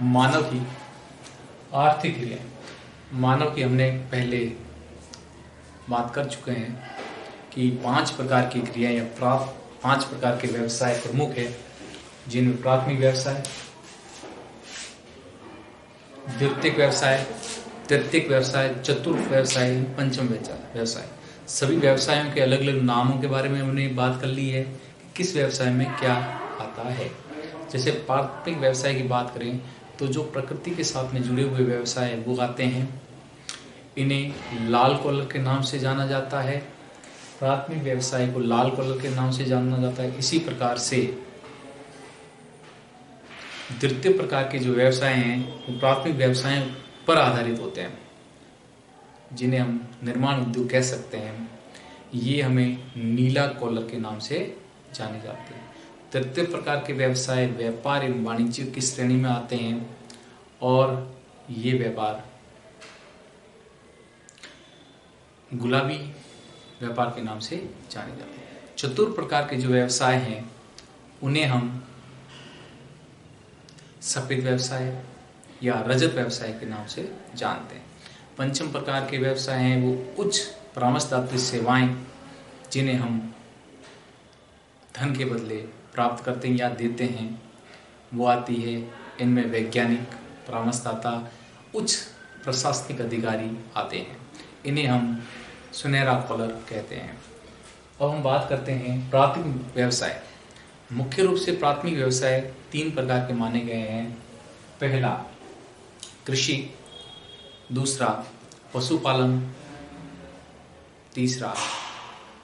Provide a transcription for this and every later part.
मानव की आर्थिक क्रियाएं। मानव की हमने पहले बात कर चुके हैं कि 5 प्रकार की क्रियाएं या 5 प्रकार के व्यवसाय प्रमुख है, जिनमें प्राथमिक व्यवसाय, द्वितीयक व्यवसाय, तृतीयक व्यवसाय, चतुर्थ व्यवसाय, पंचम व्यवसाय। सभी व्यवसायों के अलग अलग नामों के बारे में हमने बात कर ली है कि किस व्यवसाय में क्या आता है। जैसे प्राथमिक व्यवसाय की बात करें तो जो प्रकृति के साथ में जुड़े हुए व्यवसाय वो आते हैं। इन्हें लाल कॉलर के नाम से जाना जाता है। प्राथमिक व्यवसाय को लाल कॉलर के नाम से जाना जाता है। इसी प्रकार से द्वितीय प्रकार के जो व्यवसाय हैं वो प्राथमिक व्यवसायों पर आधारित होते हैं, जिन्हें हम निर्माण उद्योग कह सकते हैं। ये हमें नीला कॉलर के नाम से जाने जाते हैं। तृतीय प्रकार के व्यवसाय व्यापार एवं वाणिज्य की श्रेणी में आते हैं और ये व्यापार गुलाबी व्यापार के नाम से जाने जाते हैं। चतुर्थ प्रकार के जो व्यवसाय हैं उन्हें हम सफेद व्यवसाय या रजत व्यवसाय के नाम से जानते हैं। पंचम प्रकार के व्यवसाय हैं वो उच्च परामर्शदात्री सेवाएं, जिन्हें हम धन के बदले प्राप्त करते हैं या देते हैं, वो आती है। इनमें वैज्ञानिक, परामर्शदाता, उच्च प्रशासनिक अधिकारी आते हैं। इन्हें हम सुनहरा कॉलर कहते हैं। अब हम बात करते हैं प्राथमिक व्यवसाय। मुख्य रूप से प्राथमिक व्यवसाय 3 प्रकार के माने गए हैं। पहला कृषि, दूसरा पशुपालन, तीसरा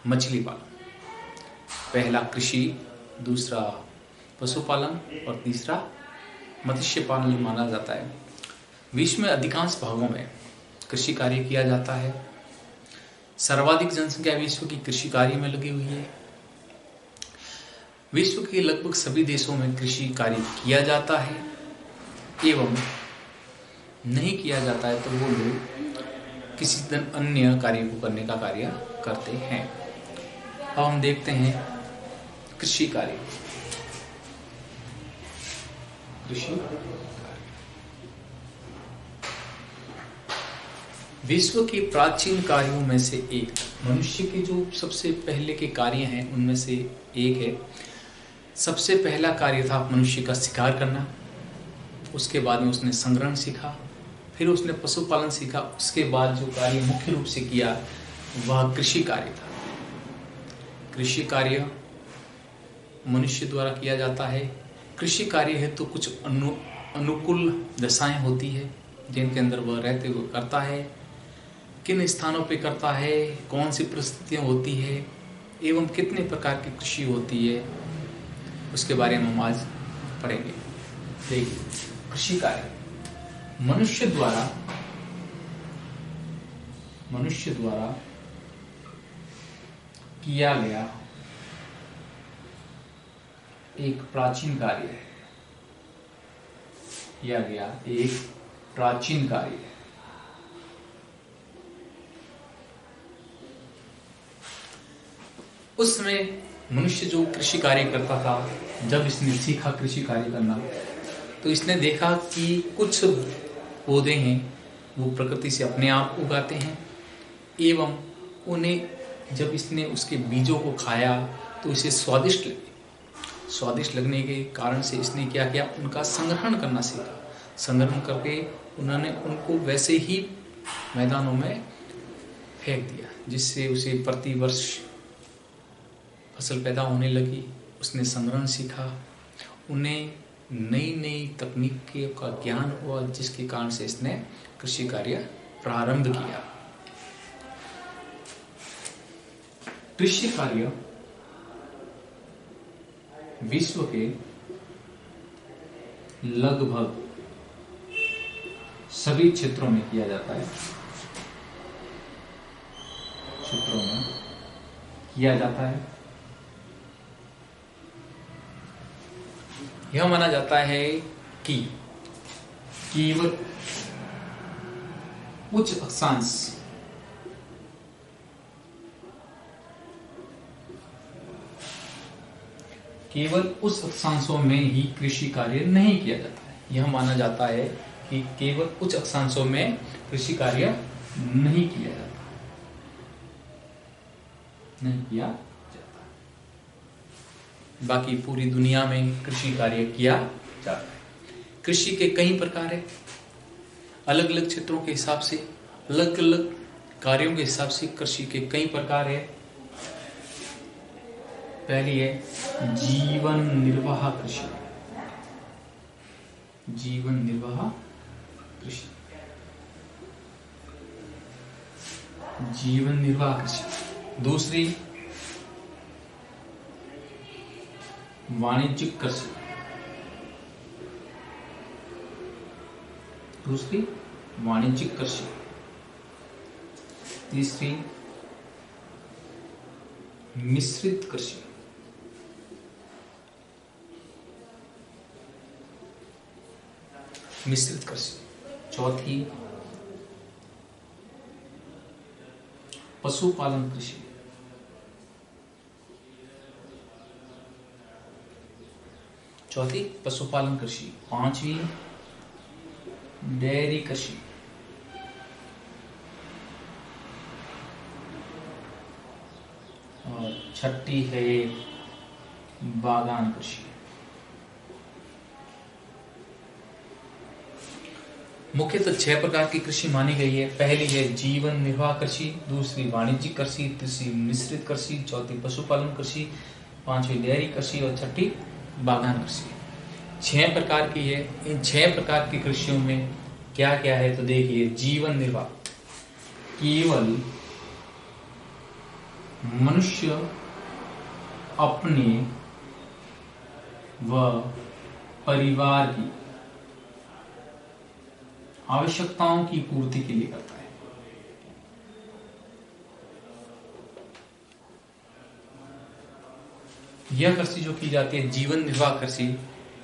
मछली पालन। पहला कृषि, दूसरा पशुपालन और तीसरा मत्स्य पालन माना जाता है। विश्व में अधिकांश भागों में कृषि कार्य किया जाता है। सर्वाधिक जनसंख्या विश्व की कृषि कार्य में लगी हुई है। विश्व के लगभग सभी देशों में कृषि कार्य किया जाता है एवं नहीं किया जाता है तो वो लोग किसी अन्य कार्य को करने का कार्य करते हैं। अब हम देखते हैं कृषि कार्य। विश्व के प्राचीन कार्यों में से एक, मनुष्य के जो सबसे पहले के कार्य हैं उनमें से एक है। सबसे पहला कार्य था मनुष्य का शिकार करना। उसके बाद में उसने संग्रहण सीखा, फिर उसने पशुपालन सीखा। उसके बाद जो कार्य मुख्य रूप से किया वह कृषि कार्य था। कृषि कार्य मनुष्य द्वारा किया जाता है। कृषि कार्य है तो कुछ अनुकूल दशाएं होती है जिनके अंदर वह रहते हुए करता है। किन स्थानों पे करता है, कौन सी परिस्थितियाँ होती है एवं कितने प्रकार की कृषि होती है, उसके बारे में हम आज पढ़ेंगे। देखिए, कृषि कार्य मनुष्य द्वारा किया गया एक प्राचीन कार्य है। उस समय मनुष्य जो कृषि कार्य करता था, जब इसने सीखा कृषि कार्य करना तो इसने देखा कि कुछ पौधे हैं वो प्रकृति से अपने आप उगाते हैं एवं उन्हें जब इसने उसके बीजों को खाया तो इसे स्वादिष्ट लगे। स्वादिष्ट लगने के कारण से इसने क्या किया, उनका संग्रहण करना सीखा। संग्रहण करके उन्होंने उनको वैसे ही मैदानों में फेंक दिया, जिससे उसे प्रति वर्ष फसल पैदा होने लगी। उसने संग्रहण सीखा, उन्हें नई नई तकनीक का ज्ञान हुआ, जिसके कारण से इसने कृषि कार्य प्रारंभ किया। कृषि कार्य विश्व के लगभग सभी क्षेत्रों में किया जाता है। यह माना जाता है कि केवल उच्च अक्षांश केवल उस अक्षांशों में ही कृषि कार्य नहीं किया जाता है। यह माना जाता है कि केवल कुछ अक्षांशों में कृषि कार्य नहीं किया जाता, नहीं किया जाता, बाकी पूरी दुनिया में कृषि कार्य किया जाता है। कृषि के कई प्रकार है, अलग अलग क्षेत्रों के हिसाब से, अलग अलग कार्यों के हिसाब से कृषि के कई प्रकार है। पहली है जीवन निर्वाह कृषि। जीवन निर्वाह कृषि, जीवन निर्वाह कृषि। दूसरी वाणिज्यिक कृषि, दूसरी वाणिज्यिक कृषि। तीसरी मिश्रित कृषि। मिश्रित कृषि। चौथी पशुपालन कृषि। चौथी पशुपालन कृषि। पांचवी डेयरी कृषि। और छठी है बागान कृषि। मुख्यतः 6 प्रकार की कृषि मानी गई है। पहली है जीवन निर्वाह कृषि, दूसरी वाणिज्यिक कृषि, तीसरी मिश्रित कृषि, चौथी पशुपालन कृषि, पांचवी डेयरी कृषि और छठी बागान कृषि। 6 प्रकार की है। इन 6 प्रकार की कृषियों में क्या क्या है तो देखिए, जीवन निर्वाह केवल मनुष्य अपने व परिवार की आवश्यकताओं की पूर्ति के लिए करता है। यह कृषि जो की जाती है जीवन निर्वाह कृषि,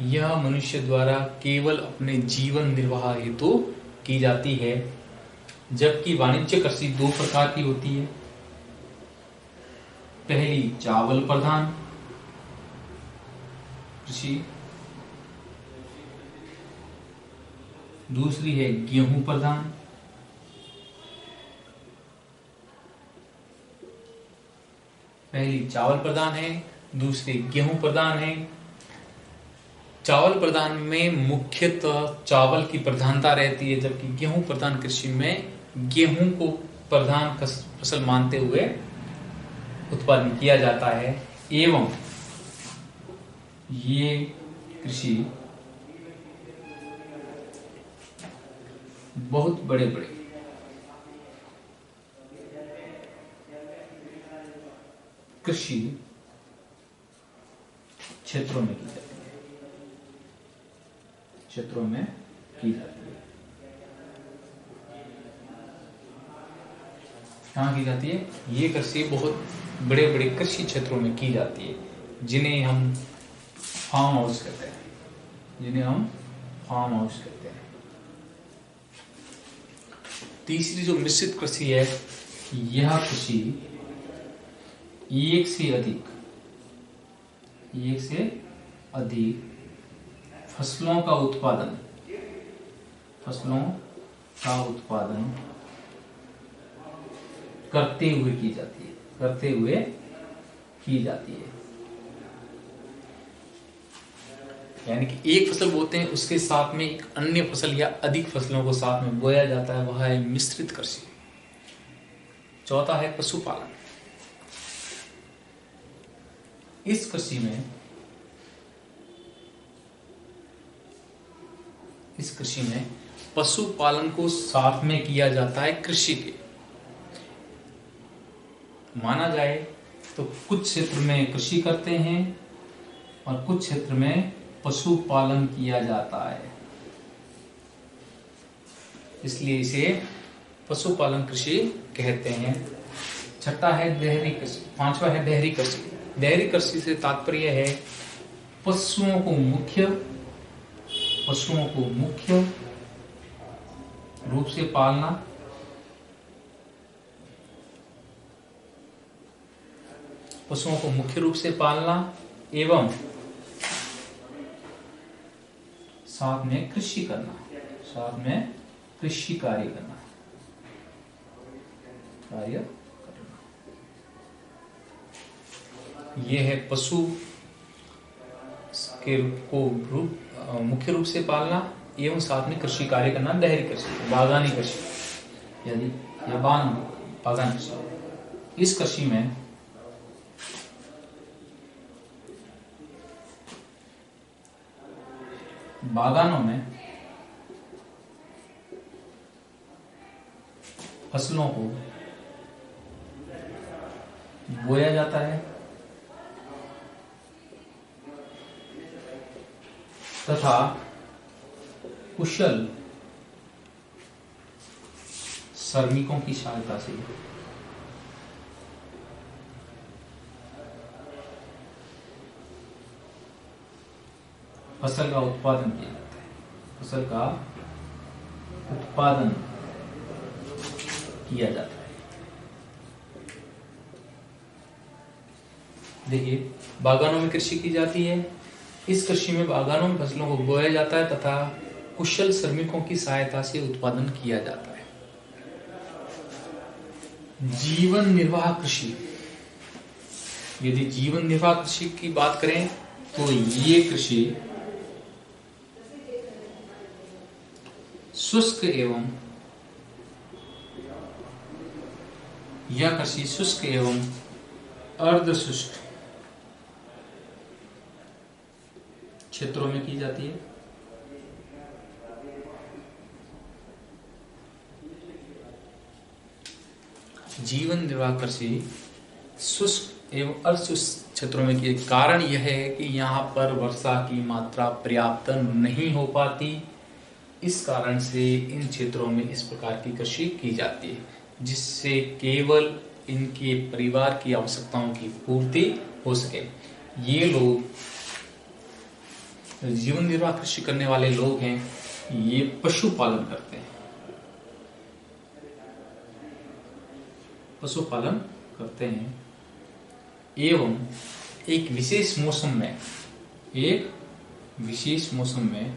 यह मनुष्य द्वारा केवल अपने जीवन निर्वाह हेतु की जाती है। जबकि वाणिज्य कृषि 2 प्रकार की होती है। पहली चावल प्रधान कृषि, दूसरी है गेहूं प्रधान। पहली चावल प्रधान है, दूसरी गेहूं प्रधान है। चावल प्रधान में मुख्यतः चावल की प्रधानता रहती है, जबकि गेहूं प्रधान कृषि में गेहूं को प्रधान फसल मानते हुए उत्पादन किया जाता है। एवं ये कृषि बहुत बड़े बड़े कृषि क्षेत्रों में की जाती है, क्षेत्रों में की जाती है। कहाँ की जाती है? ये कृषि बहुत बड़े बड़े कृषि क्षेत्रों में की जाती है, जिन्हें हम फार्म हाउस कहते हैं, जिन्हें हम फार्म हाउस कहते हैं। तीसरी जो मिश्रित कृषि है, यह कृषि एक से अधिक फसलों का उत्पादन करते हुए की जाती है। यानी कि एक फसल बोते हैं, उसके साथ में एक अन्य फसल या अधिक फसलों को साथ में बोया जाता है, वह है मिश्रित कृषि। चौथा है पशुपालन। इस कृषि में पशुपालन को साथ में किया जाता है कृषि के। माना जाए तो कुछ क्षेत्र में कृषि करते हैं और कुछ क्षेत्र में पशुपालन किया जाता है, इसलिए इसे पशुपालन कृषि कहते हैं। छठा है डेयरी कृषि। पांचवा है डेयरी कृषि। डेयरी कृषि से तात्पर्य है पशुओं को मुख्य रूप से पालना, पशुओं को मुख्य रूप से पालना एवं साथ में कृषि करना, साथ में कृषि कार्य करना, ये है पशु के मुख्य रूप से पालना एवं साथ में कृषि कार्य करना, डेयरी कृषि, बागानी कृषि यदि या बागान कृषि। इस कृषि में बागानों में फसलों को बोया जाता है तथा कुशल श्रमिकों की सहायता से फसल का उत्पादन किया जाता है, फसल का उत्पादन किया जाता है। देखिए, बागानों में कृषि की जाती है। इस कृषि में बागानों में फसलों को बोया जाता है तथा कुशल श्रमिकों की सहायता से उत्पादन किया जाता है। जीवन निर्वाह कृषि, यदि जीवन निर्वाह कृषि की बात करें तो ये कृषि शुष्क एवं यह कृषि शुष्क एवं अर्ध शुष्क क्षेत्रों में की जाती है। जीवन निर्वाह कृषि शुष्क एवं अर्धशुष्क क्षेत्रों में की, कारण यह है कि यहाँ पर वर्षा की मात्रा पर्याप्त नहीं हो पाती। इस कारण से इन क्षेत्रों में इस प्रकार की कृषि की जाती है, जिससे केवल इनके परिवार की आवश्यकताओं की पूर्ति हो सके। ये लोग जीवन निर्वाह कृषि करने वाले लोग हैं, ये पशुपालन करते हैं, पशुपालन करते हैं एवं एक विशेष मौसम में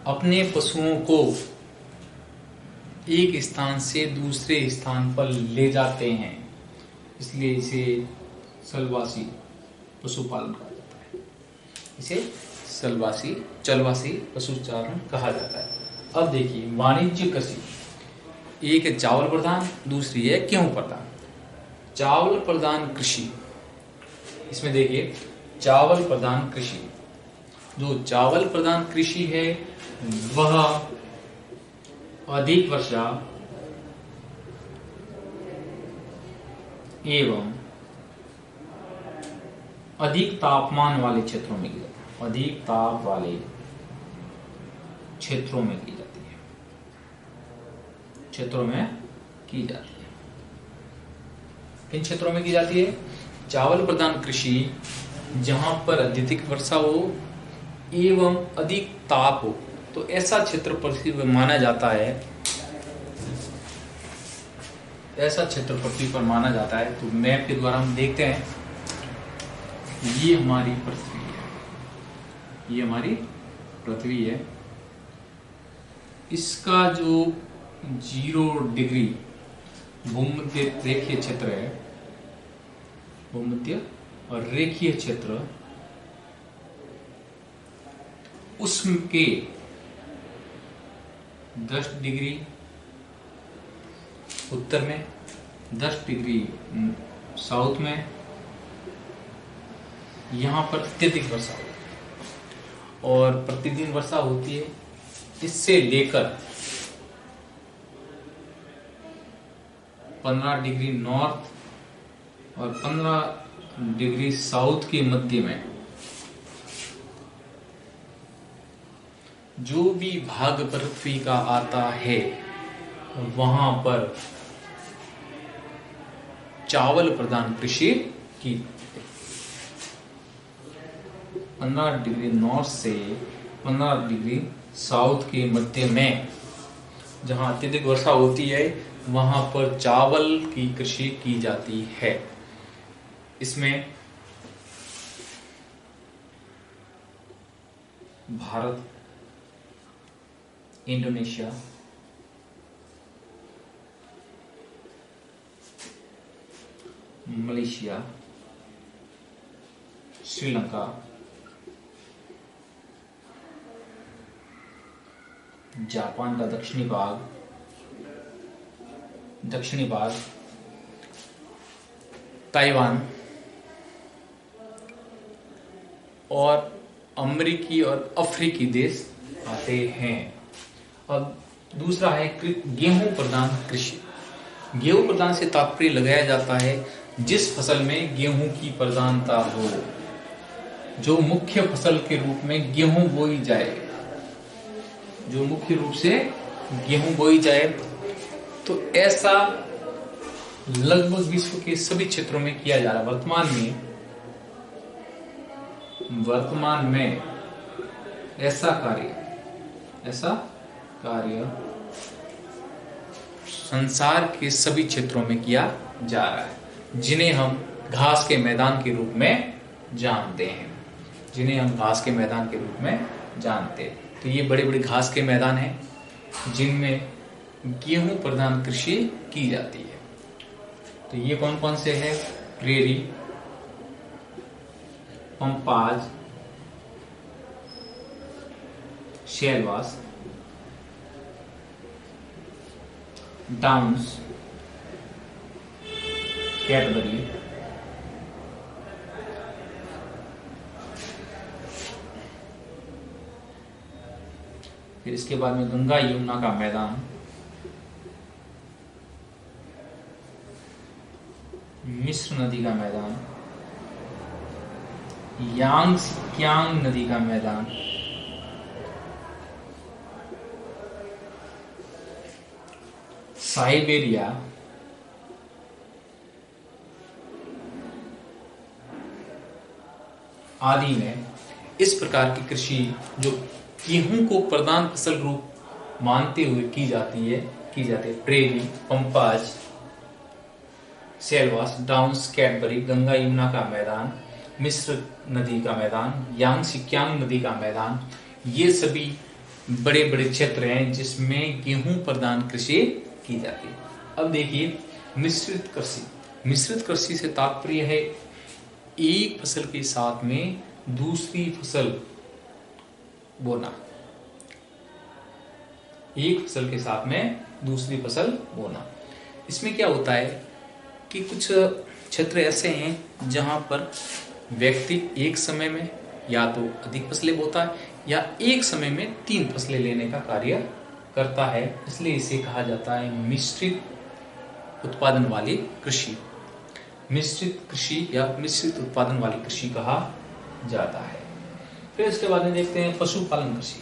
अपने पशुओं को एक स्थान से दूसरे स्थान पर ले जाते हैं, इसलिए इसे स्थलवासी पशुपालन कहा जाता है। इसे चलवासी पशुचारण कहा जाता है। अब देखिए, वाणिज्य कृषि, एक है चावल प्रधान, दूसरी है गेहूं प्रधान। चावल प्रधान कृषि, इसमें देखिए चावल प्रधान कृषि, जो चावल प्रधान कृषि है वह अधिक वर्षा एवं अधिक तापमान वाले क्षेत्रों में की जाती है, अधिक ताप वाले क्षेत्रों में की जाती है, किन क्षेत्रों में की जाती है? चावल प्रधान कृषि, जहां पर अत्यधिक वर्षा हो एवं अधिक ताप हो, तो ऐसा क्षेत्र पृथ्वी माना जाता है, ऐसा क्षेत्र पृथ्वी पर माना जाता है। तो मैप के द्वारा हम देखते हैं, ये हमारी पृथ्वी है, ये हमारी पृथ्वी है। इसका जो 0 डिग्री भूमध्य रेखीय क्षेत्र है, भूमध्य और रेखीय क्षेत्र, उसके 10 डिग्री उत्तर में, 10 डिग्री साउथ में, यहाँ पर अत्यधिक वर्षा होती है और प्रतिदिन वर्षा होती है। इससे लेकर 15 डिग्री नॉर्थ और 15 डिग्री साउथ के मध्य में जो भी भाग पृथ्वी का आता है, वहां पर चावल प्रधान कृषि की 15 डिग्री नॉर्थ से 15 डिग्री साउथ के मध्य में जहां अत्यधिक वर्षा होती है, वहां पर चावल की कृषि की जाती है। इसमें Bharat, Indonesia, Malaysia, Sri Lanka, Japan का दक्षिणी भाग, ताइवान और अमेरिकी और अफ्रीकी देश आते हैं। अब दूसरा है गेहूं प्रधान कृषि। गेहूं प्रधान से तात्पर्य लगाया जाता है जिस फसल में गेहूं की प्रधानता हो, जो मुख्य फसल के रूप में गेहूं बोई जाए, जो मुख्य रूप से गेहूं बोई जाए। तो ऐसा लगभग विश्व के सभी क्षेत्रों में किया जा रहा है। वर्तमान में ऐसा कार्य संसार के सभी क्षेत्रों में किया जा रहा है, जिन्हें हम घास के मैदान के रूप में जानते हैं। तो ये बड़े बड़े घास के मैदान हैं जिनमें गेहूं प्रधान कृषि की जाती है। तो ये कौन कौन से हैं? प्रेरी, पंपाज, शेलवास, डाउन्स, कैडबरी, फिर इसके बाद में गंगा यमुना का मैदान, मिस्र नदी का मैदान, यांगस्कियांग नदी का मैदान, साइबेरिया, आदि में इस प्रकार की कृषि जो गेहूं को प्रधान फसल रूप मानते हुए की जाती है। Prairie, pampas, selvas, downs, Canterbury, Ganga Yamuna का मैदान, मिस्र नदी का मैदान, यांगस्कियांग नदी का मैदान, ये सभी बड़े बड़े क्षेत्र हैं जिसमें गेहूं प्रधान कृषि की जाती है। अब देखिए मिश्रित कृषि से तात्पर्य है एक फसल के साथ में दूसरी फसल बोना। इसमें क्या होता है कि कुछ क्षेत्र ऐसे हैं जहां पर व्यक्ति एक समय में या तो अधिक फसलें बोता है या एक समय में 3 फसलें लेने का कार्य करता है, इसलिए इसे कहा जाता है मिश्रित उत्पादन वाली कृषि। मिश्रित कृषि या मिश्रित उत्पादन वाली कृषि कहा जाता है। फिर इसके बाद में देखते हैं पशुपालन कृषि।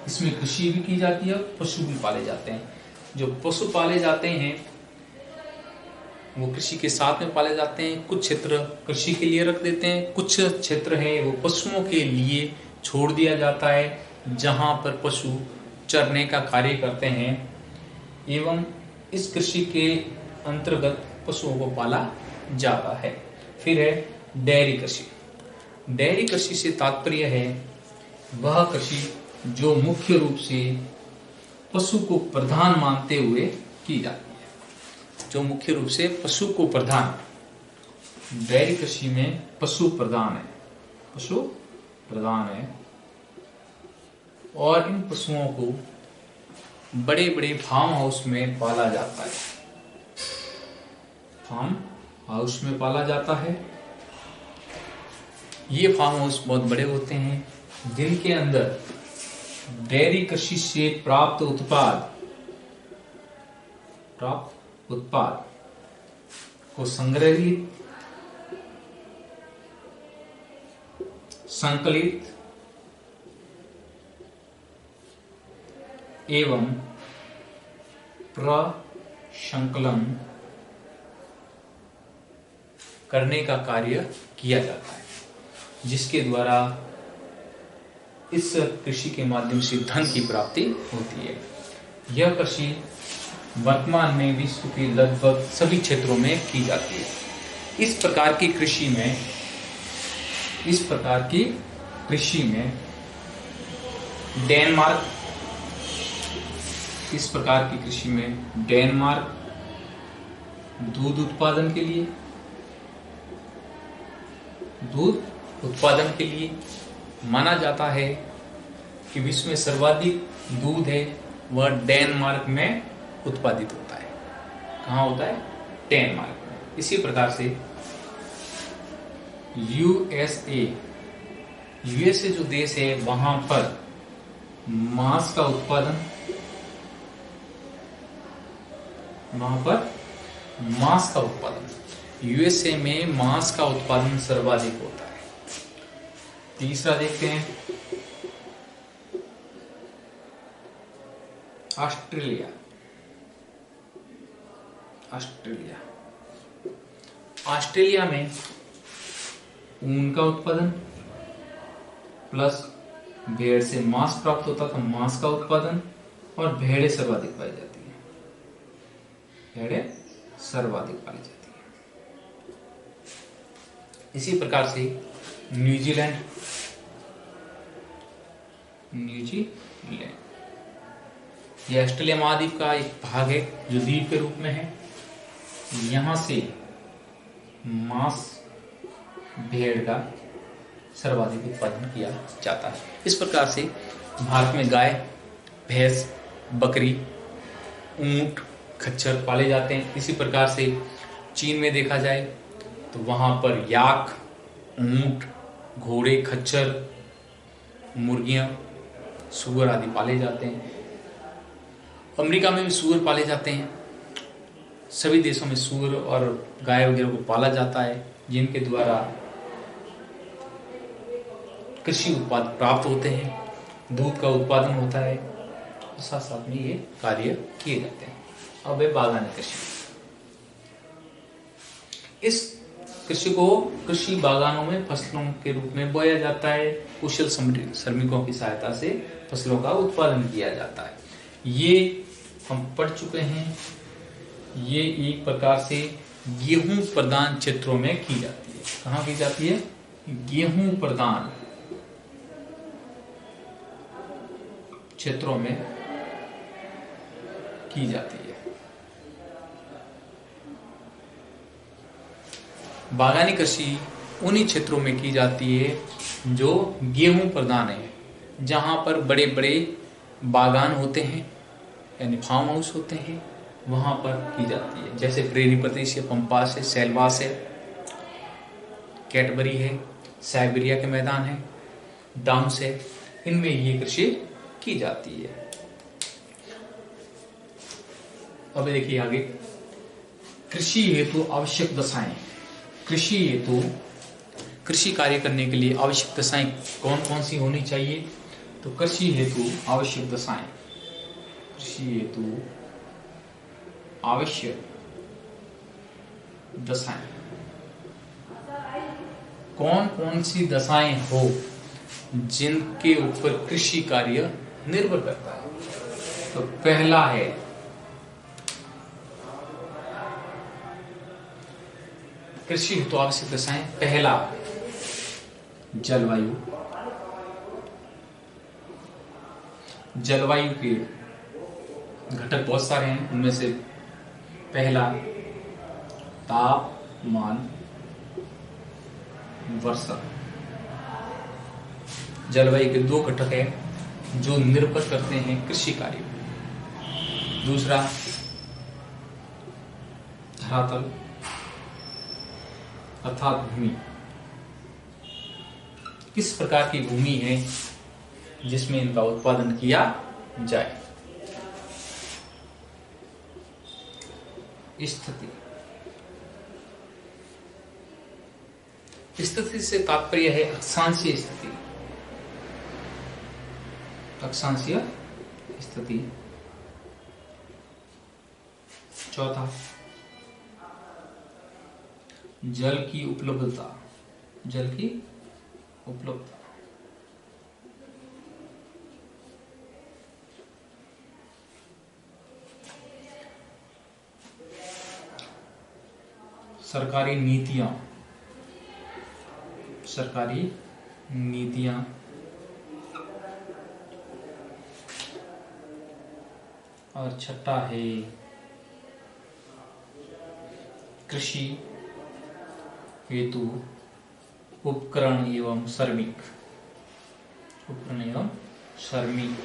इसमें कृषि भी की जाती है, पशु भी पाले जाते हैं। जो पशु पाले जाते हैं वो कृषि के साथ में पाले जाते हैं। कुछ क्षेत्र कृषि के लिए रख देते हैं, कुछ क्षेत्र है वो पशुओं के लिए छोड़ दिया जाता है, जहां पर पशु चरने का कार्य करते हैं। एवं इस कृषि के अंतर्गत पशुओं को पाला जाता है। फिर है डेयरी कृषि से तात्पर्य है वह कृषि जो मुख्य रूप से पशु को प्रधान मानते हुए की जाती है। डेयरी कृषि में पशु प्रधान है और इन पशुओं को बड़े बड़े फार्म हाउस में पाला जाता है। ये फार्म हाउस बहुत बड़े होते हैं, जिनके अंदर डेयरी कृषि से प्राप्त उत्पाद को संग्रहित, संकलित एवं प्रसंकलन करने का कार्य किया जाता है, जिसके द्वारा इस कृषि के माध्यम से धन की प्राप्ति होती है। यह कृषि वर्तमान में विश्व के लगभग सभी क्षेत्रों में की जाती है। इस प्रकार की कृषि में इस प्रकार की कृषि में डेनमार्क, इस प्रकार की कृषि में डेनमार्क दूध उत्पादन के लिए माना जाता है कि विश्व में सर्वाधिक दूध है वह डेनमार्क में उत्पादित होता है। कहाँ होता है? डेनमार्क में। इसी प्रकार से यूएसए जो देश है वहां पर मांस का उत्पादन यूएसए में मांस का उत्पादन सर्वाधिक होता है। तीसरा देखते हैं ऑस्ट्रेलिया। ऑस्ट्रेलिया में ऊन का उत्पादन प्लस भेड़ से मांस प्राप्त होता था, मांस का उत्पादन, और भेड़ें सर्वाधिक पाई जाती है। इसी प्रकार से न्यूजीलैंड यह ऑस्ट्रेलिया महाद्वीप का एक भाग है जो द्वीप के रूप में है। यहां से मांस भेड़ का सर्वाधिक उत्पादन किया जाता है। इस प्रकार से भारत में गाय, भैंस, बकरी, ऊंट, खच्चर पाले जाते हैं। इसी प्रकार से चीन में देखा जाए तो वहां पर याक, ऊंट, घोड़े, खच्चर, मुर्गियां, सूअर आदि पाले जाते हैं। अमेरिका में भी सूअर पाले जाते हैं। सभी देशों में सूअर और गाय वगैरह को पाला जाता है जिनके द्वारा कृषि उत्पाद प्राप्त होते हैं, दूध का उत्पादन होता है, साथ साथ में ये कार्य किए जाते हैं। अब है बागानी कृषि। इस कृषि को कृषि बागानों में फसलों के रूप में बोया जाता है। कुशल श्रमिकों की सहायता से फसलों का उत्पादन किया जाता है। ये हम पढ़ चुके हैं। ये एक प्रकार से गेहूं प्रधान क्षेत्रों में की जाती है। कहाँ की जाती है? गेहूं प्रधान क्षेत्रों में की जाती है। बागानी कृषि उन्हीं क्षेत्रों में की जाती है जो गेहूं प्रधान है, जहां पर बड़े बड़े बागान होते हैं यानी फार्म हाउस होते हैं, वहां पर की जाती है। जैसे प्रेरी प्रदेश है, पंपास है, सेल्वास है, कैटबरी है, साइबेरिया के मैदान है, डाउन्स है, इनमें ये कृषि की जाती है। अब देखिए आगे, कृषि हेतु आवश्यक दशाएं। कृषि हेतु कृषि कार्य करने के लिए आवश्यक दशाएं कौन कौन सी होनी चाहिए? तो कृषि हेतु आवश्यक दशाएं, कृषि हेतु आवश्यक दशाएं कौन कौन सी दशाएं हो जिनके ऊपर कृषि कार्य निर्भर करता है? तो पहला है कृषि हेतु आवश्यक दशाएं। पहला जलवायु। जलवायु के घटक बहुत सारे हैं, उनमें से पहला तापमान, वर्षा। जलवायु के दो घटक हैं जो निर्भर करते हैं कृषि कार्य में। दूसरा धरातल अर्थात भूमि। किस प्रकार की भूमि है जिसमें इनका उत्पादन किया जाए। स्थिति से तात्पर्य है अक्षांशीय स्थिति। अक्षांशीय स्थिति। चौथा जल की उपलब्धता। जल की उपलब्धता। सरकारी नीतियां। सरकारी नीतियां और छठा है कृषि हेतु उपकरण एवं श्रमिक। उपकरण एवं श्रमिक।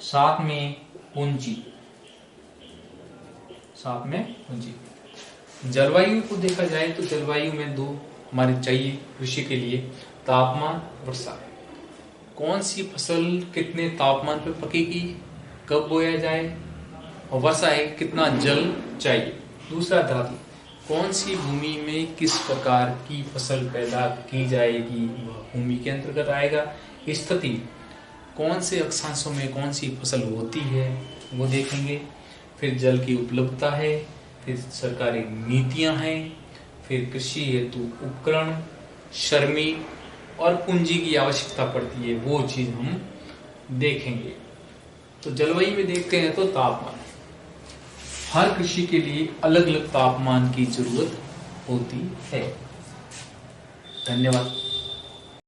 साथ में पूंजी। साथ में पूंजी। जलवायु को देखा जाए तो जलवायु में दो हमारे चाहिए कृषि के लिए, तापमान, वर्षा। कौन सी फसल कितने तापमान पर पकेगी, कब बोया जाए, और वर्षा है कितना जल चाहिए। दूसरा धातु, कौन सी भूमि में किस प्रकार की फसल पैदा की जाएगी, वह भूमि के अंतर्गत आएगा। स्थिति, कौन से अक्षांशों में कौन सी फसल होती है वो देखेंगे। फिर जल की उपलब्धता है, फिर सरकारी नीतियां हैं, फिर कृषि हेतु उपकरण, श्रमिक और पूंजी की आवश्यकता पड़ती है, वो चीज हम देखेंगे। तो जलवायु में देखते हैं तो तापमान, हर कृषि के लिए अलग अलग तापमान की जरूरत होती है। धन्यवाद।